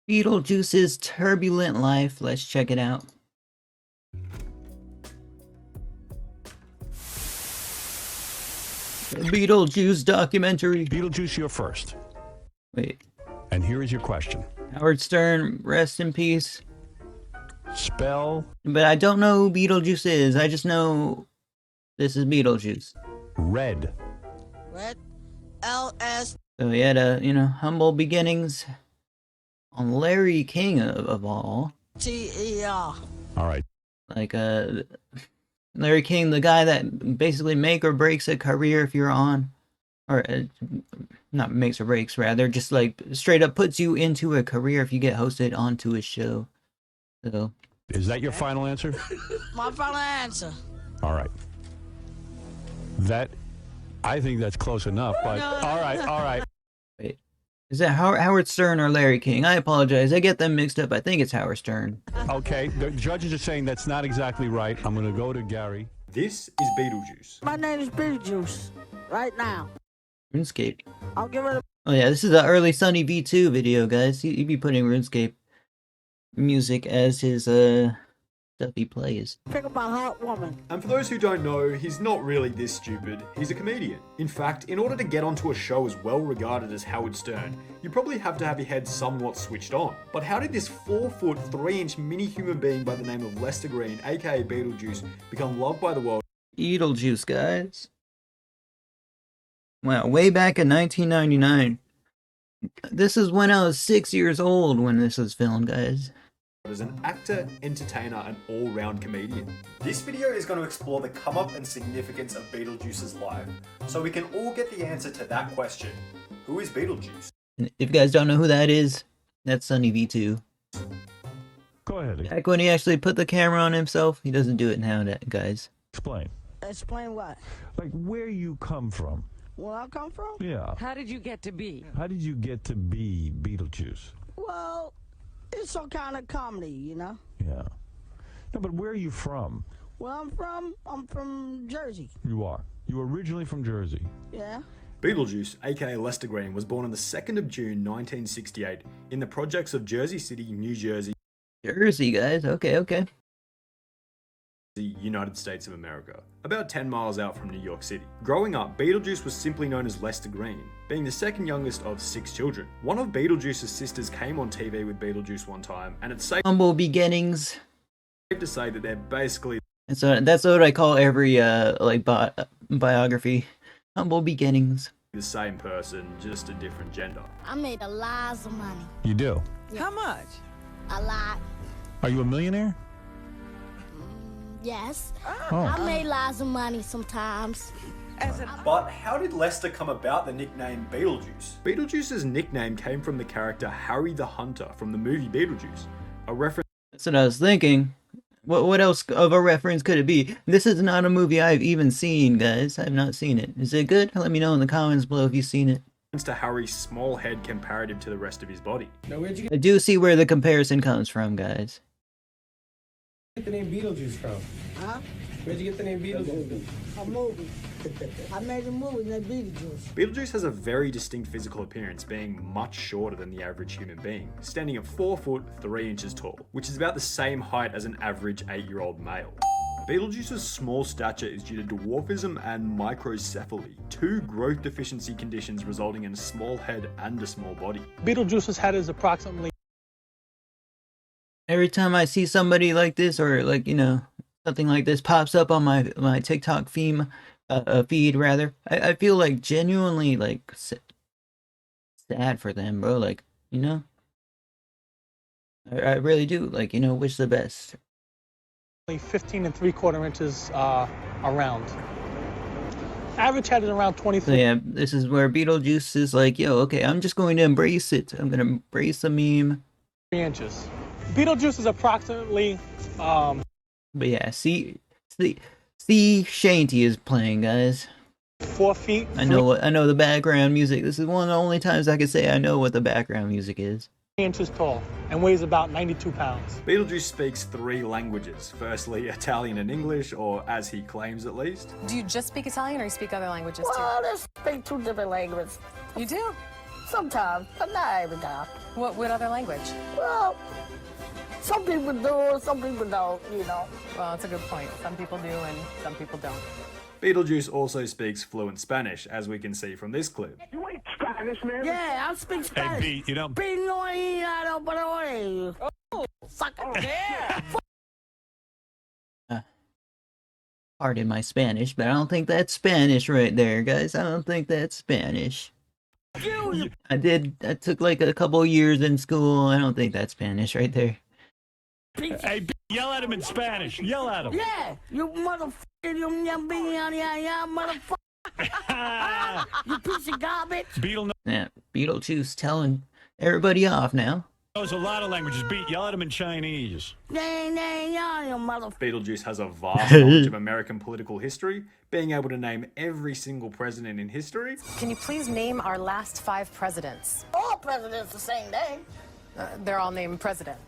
Beetlejuice's Turbulent Life. Let's check it out. Beetlejuice documentary. Beetlejuice, you're first. Wait. And here is your question. Howard Stern, rest in peace. Spell. But I don't know who Beetlejuice is. I just know this is Beetlejuice. Red. Red. L-S. So he had humble beginnings on Larry King of all. T-E-R. All right. Like Larry King, the guy that basically make or breaks a career if you're on, or not makes or breaks, rather, just like straight up puts you into a career if you get hosted onto a show. So, is that your final answer? My final answer. All right. I think that's close enough, but all right. Wait. Is that Howard Stern or Larry King? I apologize. I get them mixed up. I think it's Howard Stern. Okay, the judges are saying that's not exactly right. I'm going to go to Gary. This is Beetlejuice. My name is Beetlejuice. Right now. RuneScape. I'll give it a... Oh yeah, this is the early Sunny V2 video, guys. He'd be putting RuneScape music as his stuff he plays. Pick up a hot woman. And for those who don't know, he's not really this stupid. He's a comedian. In fact, in order to get onto a show as well regarded as Howard Stern, you probably have to have your head somewhat switched on. But how did this 4 foot 3 inch mini human being by the name of Lester Green, aka Beetlejuice, become loved by the world? Beetlejuice, guys. Wow, way back in 1999. This is when I was 6 years old when this was filmed, guys. As an actor, entertainer, and all-round comedian. This video is going to explore the come-up and significance of Beetlejuice's life, so we can all get the answer to that question. Who is Beetlejuice? And if you guys don't know who that is, that's Sunny V2. Go ahead. Back when he actually put the camera on himself, he doesn't do it now, guys. Explain. Explain what? Like where you come from. Where I come from? Yeah. How did you get to be? How did you get to be Beetlejuice? Well, it's some kind of comedy, you know? Yeah. No, but where are you from? Where I'm from Jersey. You are. You were originally from Jersey. Yeah. Beetlejuice, aka Lester Green, was born on the 2nd of June 1968 in the projects of Jersey City, New Jersey, Jersey, guys. Okay. the United States of America, about 10 miles out from New York City. Growing up, Beetlejuice was simply known as Lester Green, being the second youngest of 6 children. One of Beetlejuice's sisters came on TV with Beetlejuice one time, and it's safe Humble beginnings. to say that they're basically And so that's what I call every biography. Humble beginnings. the same person, just a different gender. I made a lot of money. You do? How much? A lot. Are you a millionaire? Yes. Oh. I made lots of money sometimes. As an But how did Lester come about the nickname Beetlejuice? Beetlejuice's nickname came from the character Harry the Hunter from the movie Beetlejuice, a reference That's what I was thinking. What else of a reference could it be? This is not a movie I've even seen, guys. I've not seen it. Is it good? Let me know in the comments below if you've seen it. to Harry's small head comparative to the rest of his body. Now, where'd you I do see where the comparison comes from, guys. get the name Beetlejuice from? Huh? Where'd you get the name Beetlejuice? A movie. I made a movie named Beetlejuice. Beetlejuice has a very distinct physical appearance, being much shorter than the average human being, standing at 4 foot 3 inches tall, which is about the same height as an average 8-year-old male. Beetlejuice's small stature is due to dwarfism and microcephaly, 2 growth deficiency conditions resulting in a small head and a small body. Beetlejuice's head is approximately Every time I see somebody like this, or something like this pops up on my TikTok feed, I feel like genuinely sad for them, bro. I really do. Wish the best. 15 3/4 inches around. Average head is around 20. So yeah, this is where Beetlejuice is like, yo, okay, I'm just going to embrace it. I'm gonna embrace the meme. 3 inches. Beetlejuice is approximately But yeah, see, Shanty is playing, guys. 4 feet. I know the background music. This is one of the only times I can say I know what the background music is. 3 inches tall and weighs about 92 pounds. Beetlejuice speaks 3 languages. Firstly, Italian and English, or as he claims at least. Do you just speak Italian or you speak other languages too? Well, let's speak 2 different languages. You do? Sometimes, but not every time. What other language? Well, some people do, some people don't, you know. Well, it's a good point. Some people do and some people don't. Beetlejuice also speaks fluent Spanish, as we can see from this clip. You ain't Spanish, man. Yeah, I speak Spanish. Hey, Pete, you don't. Pardon my Spanish, but I don't think that's Spanish right there, guys. I don't think that's Spanish. I took like a couple years in school. I don't think that's Spanish right there. Hey, yell at him in Spanish. Yell at him. Yeah, you motherfucker, you motherfucker. You piece of garbage. Beetle Yeah, Beetlejuice telling everybody off now. knows a lot of languages. Yell at him in Chinese. Beetlejuice has a vast knowledge of American political history, being able to name every single president in history. Can you please name our last 5 presidents? All presidents the same name. They're all named president.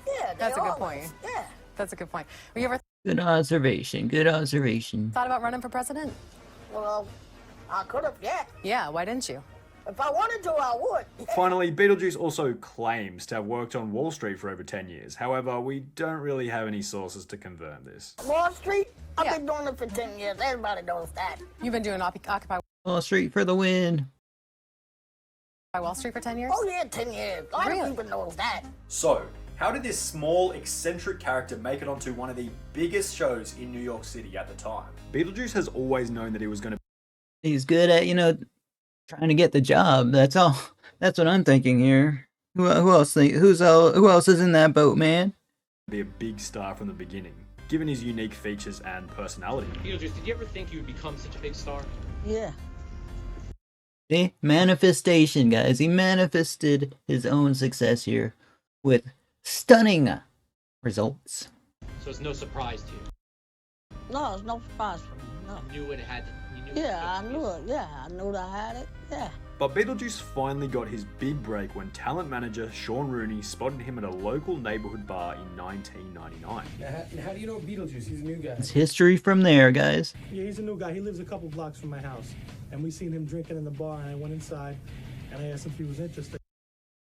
Yeah, That's a good always. point. Yeah. That's a good point. Have you ever Good observation. Good observation. thought about running for president? Well, I could have, yeah. Yeah, why didn't you? If I wanted to, I would. Finally, Beetlejuice also claims to have worked on Wall Street for over 10 years. However, we don't really have any sources to confirm this. Wall Street, I've Yeah. been doing it for 10 years. Everybody knows that. You've been doing Occupy Wall Street for the win. Wall Street for 10 years? Oh, yeah, 10 years. A lot Really? of people knows that. So, how did this small, eccentric character make it onto one of the biggest shows in New York City at the time? Beetlejuice has always known that he was going to He's good at, trying to get the job. That's all. That's what I'm thinking here. Who else who else is in that boat, man? be a big star from the beginning, given his unique features and personality. Beetlejuice, did you ever think you would become such a big star? Yeah. See? Manifestation, guys. He manifested his own success here with stunning results. So it's no surprise to you. No, it's no surprise for me. No. You knew it had. You knew Yeah, I knew it. Yeah, I knew I had it. Yeah. But Beetlejuice finally got his big break when talent manager Sean Rooney spotted him at a local neighborhood bar in 1999. Now, how do you know Beetlejuice? He's a new guy. It's history from there, guys. Yeah, he's a new guy. He lives a couple blocks from my house. And we seen him drinking in the bar, and I went inside, and I asked him if he was interested.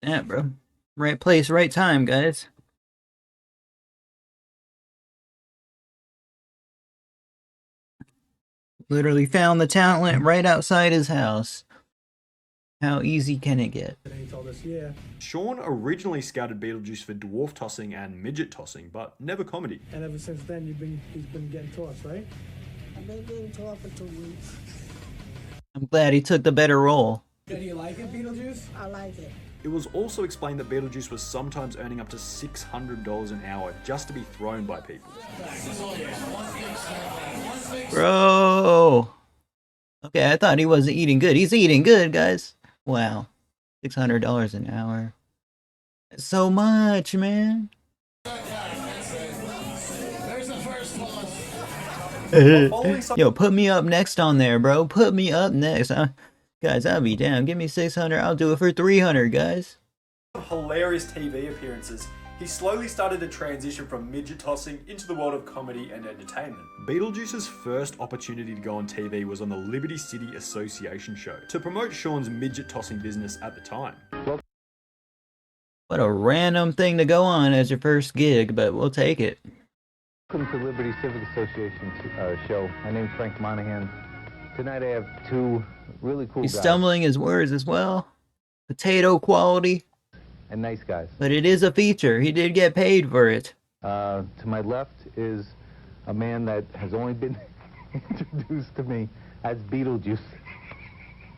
Yeah, bro. Right place, right time, guys. Literally found the talent right outside his house. How easy can it get? And he told us, yeah. Sean originally scouted Beetlejuice for dwarf tossing and midget tossing, but never comedy. And ever since then, he's been getting tossed, right? I've been getting taught for 2 weeks. I'm glad he took the better role. Do you like it, Beetlejuice? I like it. It was also explained that Beetlejuice was sometimes earning up to $600 an hour just to be thrown by people. Bro! Okay, I thought he wasn't eating good. He's eating good, guys. Wow. $600 an hour. That's so much, man. Yo, put me up next on there, bro. Put me up next. Guys, I'll be down. Give me 600. I'll do it for 300, guys. Hilarious TV appearances, he slowly started to transition from midget tossing into the world of comedy and entertainment. Beetlejuice's first opportunity to go on TV was on the Liberty City Association show to promote Sean's midget tossing business at the time. What a random thing to go on as your first gig, but we'll take it. Welcome to Liberty Civic Association show. My name's Frank Monahan. Tonight I have 2 really cool He's guys. stumbling his words as well. Potato quality. And nice guys. But it is a feature. He did get paid for it. To my left is a man that has only been introduced to me as Beetlejuice.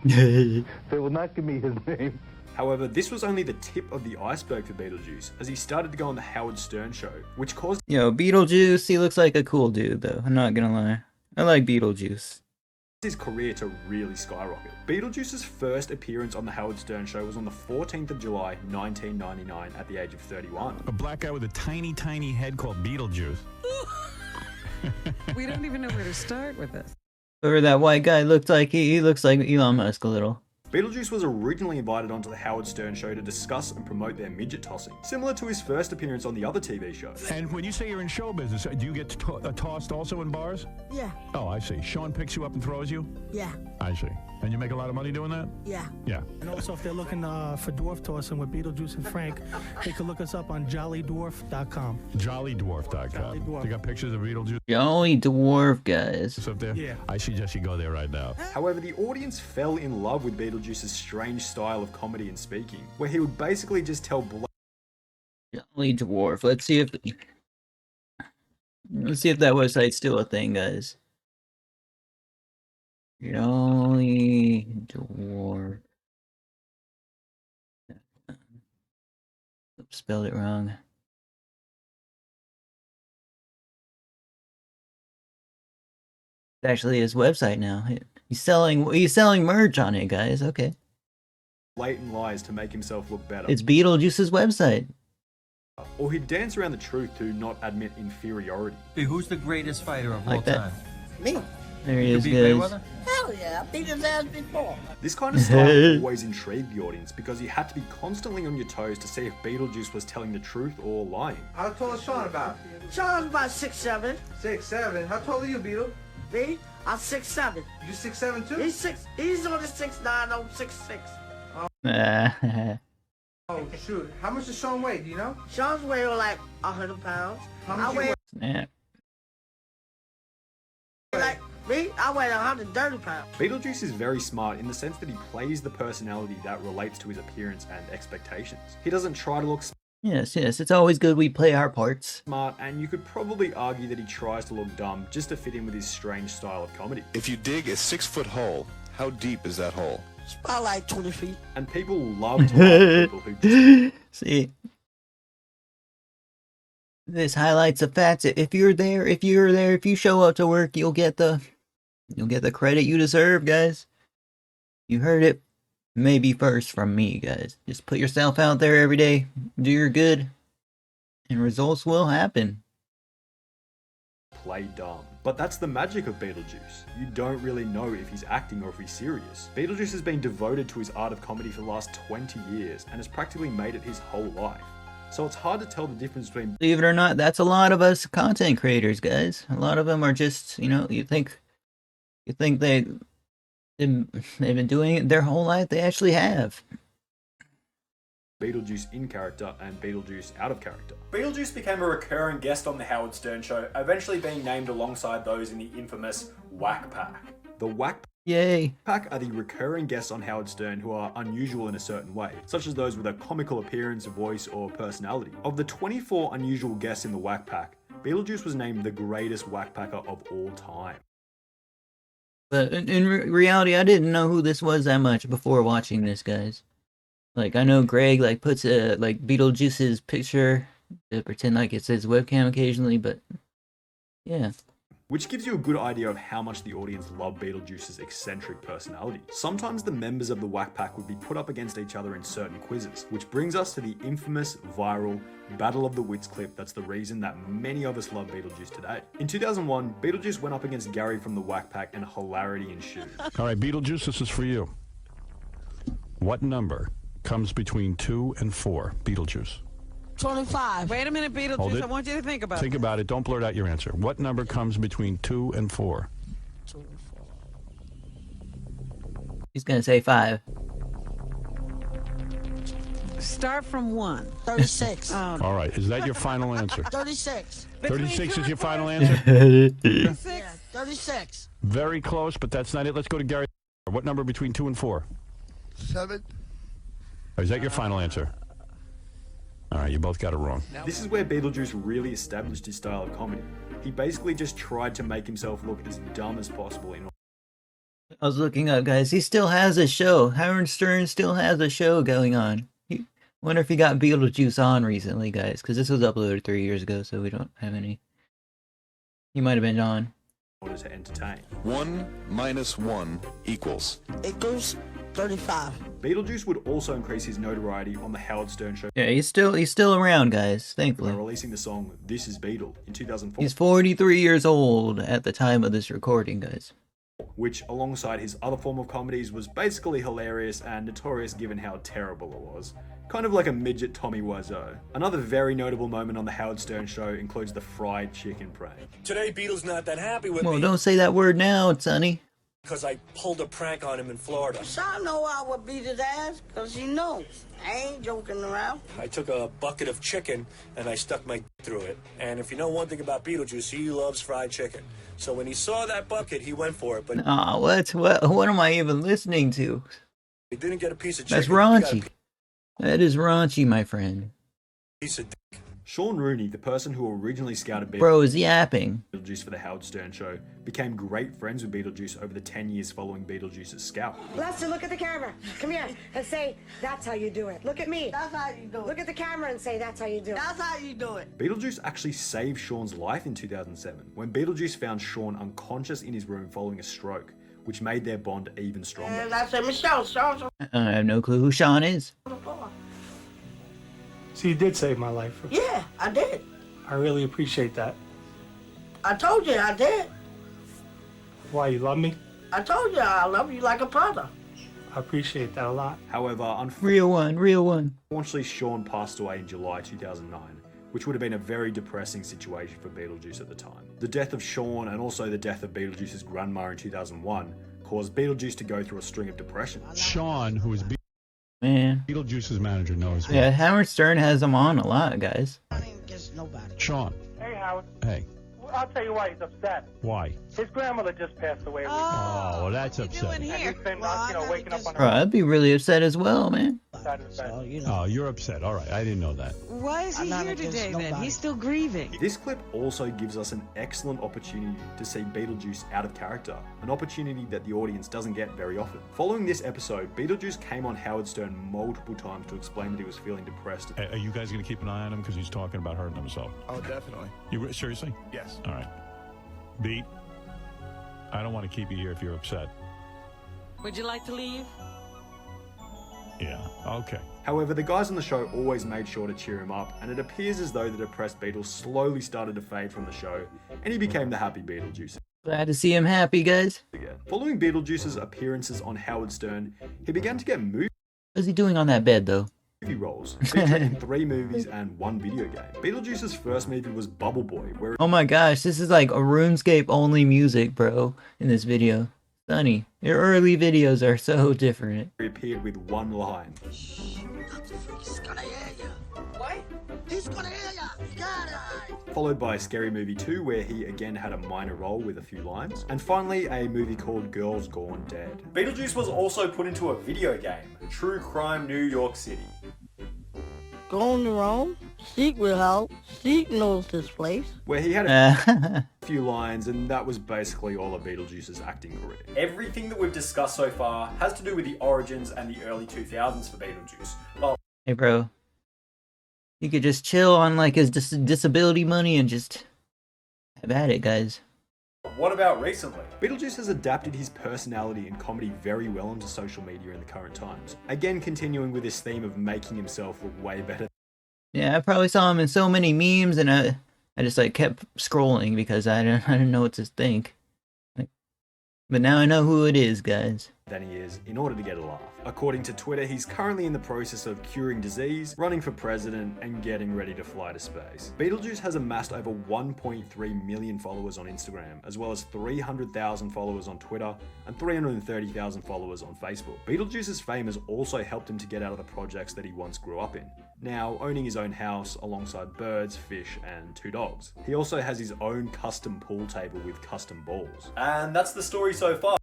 They will not give me his name. However, this was only the tip of the iceberg for Beetlejuice, as he started to go on the Howard Stern show, which caused Yo, Beetlejuice, he looks like a cool dude, though. I'm not gonna lie. I like Beetlejuice. his career to really skyrocket. Beetlejuice's first appearance on the Howard Stern show was on the 14th of July, 1999, at the age of 31. A black guy with a tiny, tiny head called Beetlejuice. We don't even know where to start with this. Or that white guy looked like he looks like Elon Musk a little. Beetlejuice was originally invited onto the Howard Stern show to discuss and promote their midget tossing, similar to his first appearance on the other TV show. And when you say you're in show business, do you get tossed also in bars? Yeah. Oh, I see. Sean picks you up and throws you? Yeah. I see. And you make a lot of money doing that? Yeah. Yeah. And also, if they're looking for dwarf tossing with Beetlejuice and Frank, they can look us up on jollydwarf.com. Jollydwarf.com. Jolly Dwarf. They got pictures of Beetlejuice Jolly dwarf, guys. up there? Yeah. I suggest you go there right now. However, the audience fell in love with Beetlejuice's strange style of comedy and speaking, where he would basically just tell Jolly dwarf. Let's see if that website's still a thing, guys. Jolly dwarf. Oops, spelled it wrong. It's actually his website now. He's selling merch on it, guys. Okay. blatant lies to make himself look better. It's Beetlejuice's website. Or he'd dance around the truth to not admit inferiority. Hey, who's the greatest fighter of all Like that. time? Me? There he You is, beat guys. Mayweather? Hell yeah, I beat his ass before. This kind of style always intrigued the audience because you had to be constantly on your toes to see if Beetlejuice was telling the truth or lying. How tall is Sean about? Sean's about 6'7". 6'7". How tall are you, Beetle? Me? I'm 6'7". You 6'7" too? He's on the 6'9", I'm 6'6". Oh shoot! How much does Sean weigh? Do you know? Sean's weigh like 100 pounds. How much I you weigh Snap. like me. I weigh 130 pounds. Beetlejuice is very smart in the sense that he plays the personality that relates to his appearance and expectations. He doesn't try to look Yes, it's always good we play our parts. smart, and you could probably argue that he tries to look dumb just to fit in with his strange style of comedy. If you dig a 6-foot hole, how deep is that hole? It's about like 20 feet. And people love to laugh at people who just See, this highlights the fact that if you show up to work, you'll get the credit you deserve, guys. You heard it maybe first from me, guys. Just put yourself out there every day, do your good, and results will happen. play dumb. But that's the magic of Beetlejuice. You don't really know if he's acting or if he's serious. Beetlejuice has been devoted to his art of comedy for the last 20 years and has practically made it his whole life. So it's hard to tell the difference between Believe it or not, that's a lot of us content creators, guys. A lot of them are just, you think they've been doing it their whole life. They actually have. Beetlejuice in character and Beetlejuice out of character. Beetlejuice became a recurring guest on The Howard Stern Show, eventually being named alongside those in the infamous Whack Pack. The Whack Yay. Pack are the recurring guests on Howard Stern who are unusual in a certain way, such as those with a comical appearance, voice, or personality. Of the 24 unusual guests in the Whack Pack, Beetlejuice was named the greatest Whack Packer of all time. But in reality, I didn't know who this was that much before watching this, guys. Like, I know Greg, puts Beetlejuice's picture to pretend like it's his webcam occasionally, but yeah. Which gives you a good idea of how much the audience loved Beetlejuice's eccentric personality. Sometimes the members of the Whack Pack would be put up against each other in certain quizzes, which brings us to the infamous, viral Battle of the Wits clip that's the reason that many of us love Beetlejuice today. In 2001, Beetlejuice went up against Gary from the Whack Pack and hilarity ensued. All right, Beetlejuice, this is for you. What number comes between 2 and 4? Beetlejuice. 25. Wait a minute, Hold Beetlejuice. it. I want you to think about Think it. about it. Don't blurt out your answer. What number comes between 2 and 4? He's gonna say 5. Start from 1. 36. All right, is that your final answer? 36. 36 is your final answer? 36. 36. Very close, but that's not it. Let's go to Gary. What number between 2 and 4? 7. Is that your final answer? All right, you both got it wrong. This is where Beetlejuice really established his style of comedy. He basically just tried to make himself look as dumb as possible in I was looking up, guys. He still has a show. Howard Stern still has a show going on. Wonder if he got Beetlejuice on recently, guys, because this was uploaded 3 years ago, so we don't have any. He might have been on. order to entertain. 1 minus 1 equals. It goes 35. Beetlejuice would also increase his notoriety on the Howard Stern Show. Yeah, he's still around, guys. By Thankfully, releasing the song "This Is Beetle" in 2004. he's 43 years old at the time of this recording, guys. Which, alongside his other form of comedies, was basically hilarious and notorious given how terrible it was. Kind of like a midget Tommy Wiseau. Another very notable moment on the Howard Stern Show includes the fried chicken prank. Today, Beetle's not that happy with Well, me. don't say that word now, Sonny. because I pulled a prank on him in Florida. Sean know I would beat his ass, because he knows. I ain't joking around. I took a bucket of chicken and I stuck my through it. And if you know one thing about Beetlejuice, he loves fried chicken. So when he saw that bucket, he went for it. But what am I even listening to? he didn't get a piece of chicken. That's raunchy. That is raunchy, my friend. Piece of Sean Rooney, the person who originally scouted Bro is yapping. Beetlejuice for the Howard Stern show, became great friends with Beetlejuice over the 10 years following Beetlejuice's scout. Lester, look at the camera. Come here and say, that's how you do it. Look at me. That's how you do it. Look at the camera and say, that's how you do it. That's how you do it. Beetlejuice actually saved Sean's life in 2007 when Beetlejuice found Sean unconscious in his room following a stroke, which made their bond even stronger. And I said, Michelle, Sean. I have no clue who Sean is. So you did save my life. Yeah, I did. I really appreciate that. I told you I did. Why, you love me? I told you I love you like a brother. I appreciate that a lot. However, real one. Unfortunately, Sean passed away in July 2009, which would have been a very depressing situation for Beetlejuice at the time. The death of Sean and also the death of Beetlejuice's grandma in 2001 caused Beetlejuice to go through a string of depression. Sean, who is Man. Beetlejuice's manager, knows. Yeah, Howard Stern has him on a lot, guys. Sean. Hey, Howard. Hey. I'll tell you why he's upset. Why? His grandmother just passed away. Oh, well, that's upsetting. He's been, waking up on Bro, I'd be really upset as well, man. Oh, you're upset. All right, I didn't know that. Why is he here today then? He's still grieving. This clip also gives us an excellent opportunity to see Beetlejuice out of character, an opportunity that the audience doesn't get very often. Following this episode, Beetlejuice came on Howard Stern multiple times to explain that he was feeling depressed. Are you guys going to keep an eye on him because he's talking about hurting himself? Oh, definitely. You seriously? Yes. All right. Beat, I don't want to keep you here if you're upset. Would you like to leave? Yeah, okay. However, the guys on the show always made sure to cheer him up, and it appears as though the depressed Beetle slowly started to fade from the show, and he became the happy Beetlejuice. Glad to see him happy, guys. Again. Following Beetlejuice's appearances on Howard Stern, he began to get movie What's he doing on that bed, though? roles, featuring in 3 movies and 1 video game. Beetlejuice's first movie was Bubble Boy, where Oh my gosh, this is like a RuneScape only music, bro, in this video. Sunny, your early videos are so different. he appeared with 1 line. He's gonna hear you. What? He's gonna hear you. You got it. Followed by Scary Movie 2, where he again had a minor role with a few lines. And finally, a movie called Girls Gone Dead. Beetlejuice was also put into a video game, True Crime New York City. Go on your own. Seek will help. Seek knows this place. Where he had a few lines, and that was basically all of Beetlejuice's acting career. Everything that we've discussed so far has to do with the origins and the early 2000s for Beetlejuice. But Hey, bro. You could just chill on like his disability money and just have at it, guys. what about recently? Beetlejuice has adapted his personality and comedy very well into social media in the current times. Again, continuing with this theme of making himself look way better. Yeah, I probably saw him in so many memes, and I just like kept scrolling because I didn't know what to think. But now I know who it is, guys. Than he is in order to get a laugh. According to Twitter, he's currently in the process of curing disease, running for president, and getting ready to fly to space. Beetlejuice has amassed over 1.3 million followers on Instagram, as well as 300,000 followers on Twitter and 330,000 followers on Facebook. Beetlejuice's fame has also helped him to get out of the projects that he once grew up in, now owning his own house alongside birds, fish, and 2 dogs. He also has his own custom pool table with custom balls. And that's the story so far.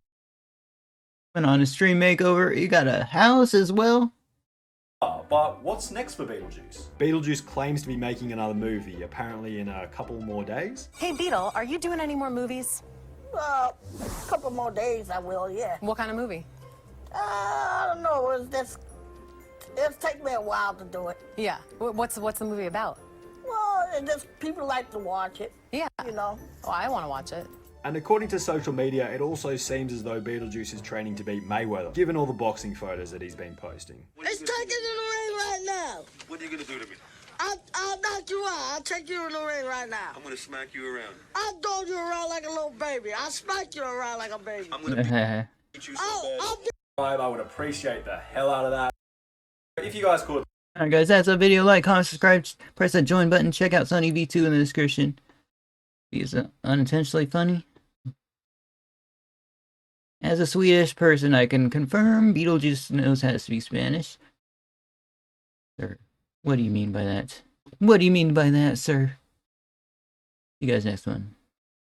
Went on a stream makeover. You got a house as well. But what's next for Beetlejuice? Beetlejuice claims to be making another movie, apparently in a couple more days. Hey, Beetle, are you doing any more movies? A couple more days I will, yeah. What kind of movie? I don't know. It'll take me a while to do it. Yeah. What's the movie about? Well, it just people like to watch it. Yeah. You know. Oh, I want to watch it. And according to social media, it also seems as though Beetlejuice is training to beat Mayweather, given all the boxing photos that he's been posting. It's taking in the ring right now. What are you gonna do to me? I'll knock you out. I'll take you in the ring right now. I'm gonna smack you around. I'll throw you around like a little baby. I'll smack you around like a baby. I'm gonna beat you so bad. I would appreciate the hell out of that. If you guys could. Alright guys, that's a video. Like, comment, subscribe, press that join button, check out Sunny V2 in the description. He's unintentionally funny. As a Swedish person, I can confirm Beetlejuice knows how to speak Spanish. Sir, what do you mean by that? What do you mean by that, sir? You guys next one.